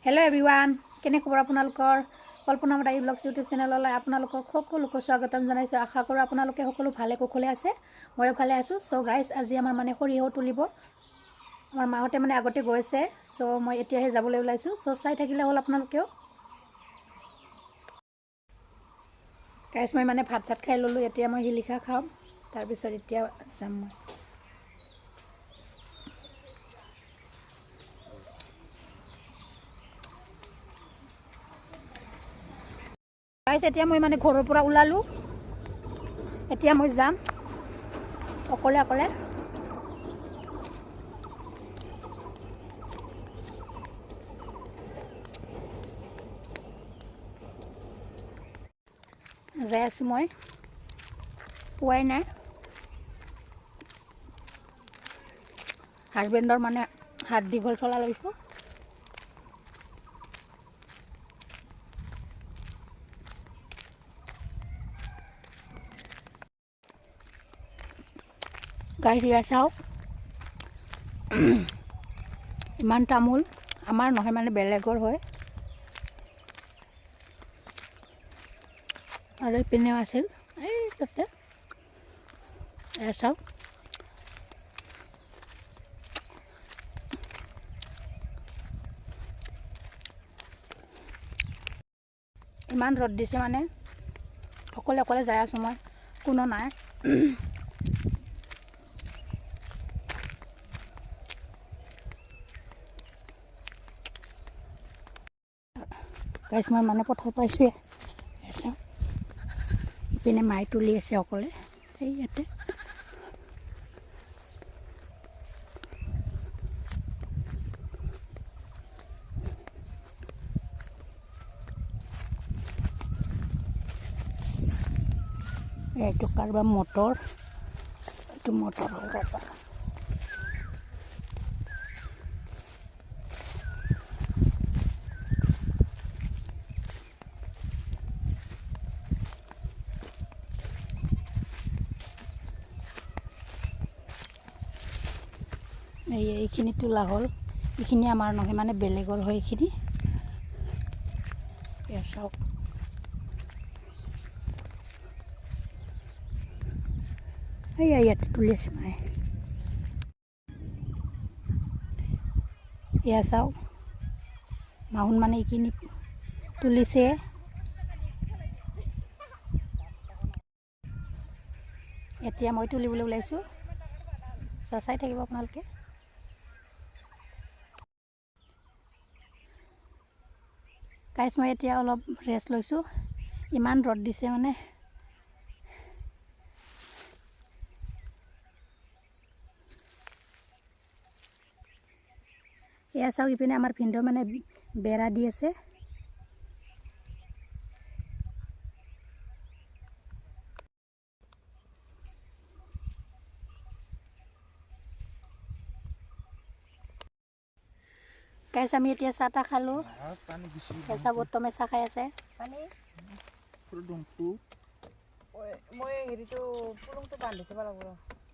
Hello' everyone, কেনে খবৰ আপোনালোকৰ? কল্পনা মদায়ী ব্লগছ ইউটিউব চেনেললৈ আপোনালোকক সকলোকে স্বাগতম জনাইছোঁ। আশা কৰোঁ আপোনালোকে সকলো ভালে কুশলে আছে, ময়ো ভালে আছোঁ। চ' গাইজ, আজি আমাৰ সৰিয়হ তুলিব। আমাৰ মাহঁতে আগতে গৈছে, চ' মই এতিয়াহে যাবলৈ ওলাইছোঁ। চ' চাই থাকিলে হ'ল আপোনালোকেও। গাইজ, মই ভাত চাত খাই ল'লোঁ। এতিয়া মই শিলিখা খাম, তাৰপিছত এতিয়া যাম মই। গাইজ, এতিয়া মই ঘৰৰ পৰা ওলালোঁ। এতিয়া মই যাম অকলে অকলে। যাই আছোঁ মই, পোৱাই নাই। হাজবেণ্ডৰ হাত দীঘল চলা লৈছোঁ। গাইজ, চাওক, ইমান তামোল। আমাৰ নহয়, বেলেগৰ হয়। আৰু ইপিনেও আছিল, এই তাতে চাওক। ইমান ৰ'দ দিছে, অকলে অকলে যাই আছোঁ মই, কোনো নাই। গাইজ, মই পথাৰ পাইছোঁৱে। ইপিনে মায়ে তুলি আছে অকলে, সেই ইয়াতে। এইটো কাৰোবাৰ মটৰ, এইটো মটৰ হয় কাৰোবাৰ। এইখিনি তোলা হ'ল। এইখিনি আমাৰ নহয়, বেলেগৰ হয় এইখিনি। চাওক, ইয়াতে তুলি আছে মায়ে। এয়া চাওক, মাহুন এইখিনি তুলিছে। এতিয়া মই তুলিবলৈ ওলাইছোঁ, চাই থাকিব আপোনালোকে। গাইজ, মই এতিয়া অলপ ৰেষ্ট লৈছোঁ। ইমান ৰ'দ দিছে এয়া চাওক, ইপিনে আমাৰ ভিনদেউ বেৰা দি আছে। গাইজ, আমি এতিয়া চাহ তাহ খালোঁ। চাহ বৰ্তমে চাহ খাই আছে।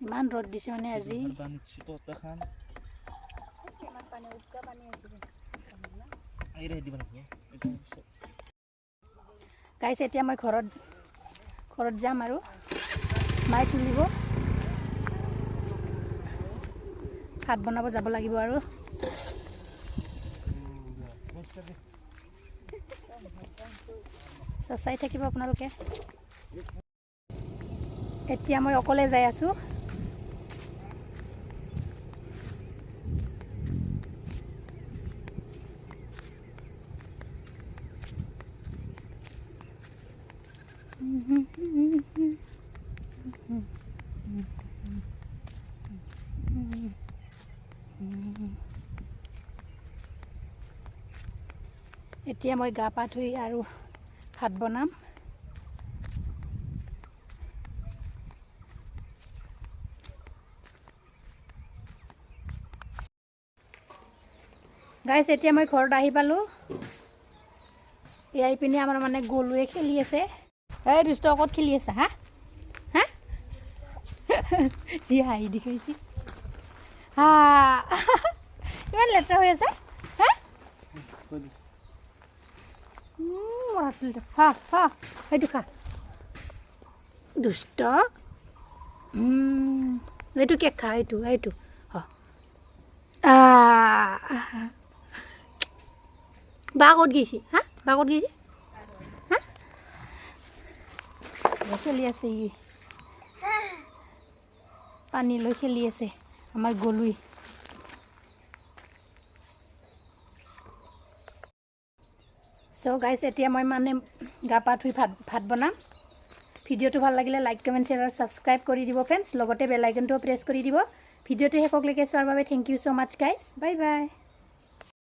ইমান ৰ'দ দিছে আজি। গাইজ, এতিয়া মই ঘৰত যাম আৰু মায়ে তুলিব। ভাত বনাব যাব লাগিব আৰু। চাই থাকিব আপোনালোকে। এতিয়া মই অকলে যাই আছোঁ। এতিয়া মই গা পা ধুই আৰু ভাত বনাম। গাইজ, এতিয়া মই ঘৰত আহি পালোঁ। এয়া ইপিনে আমাৰ গৰুৱে খেলি আছে। এই দুষ্ট, ক'ত খেলি আছে? হা হা যি হাঁহি দেখাইছি। হা ইমান লেতেৰা হৈ আছে। হা মোৰ হাত তুলি খা খা সেইটো খা দুষ্ট এইটো কেক খা এইটো এইটো বা ক'ত গৈছে হা বা ক'ত গৈছে হা খেলি আছে ই পানী লৈ খেলি আছে আমাৰ গলুই চ' গাইজ এতিয়া মই মানে গা পা ধুই ভাত বনাম ভিডিঅ'টো ভাল লাগিলে লাইক কমেণ্ট শ্বেয়াৰ আৰু ছাবস্ক্ৰাইব কৰি দিব ফ্ৰেণ্ডছ লগতে বেল আইকনটোও প্ৰেছ কৰি দিব ভিডিঅ'টো শেষলৈকে চোৱাৰ বাবে thank you so' much guys bye by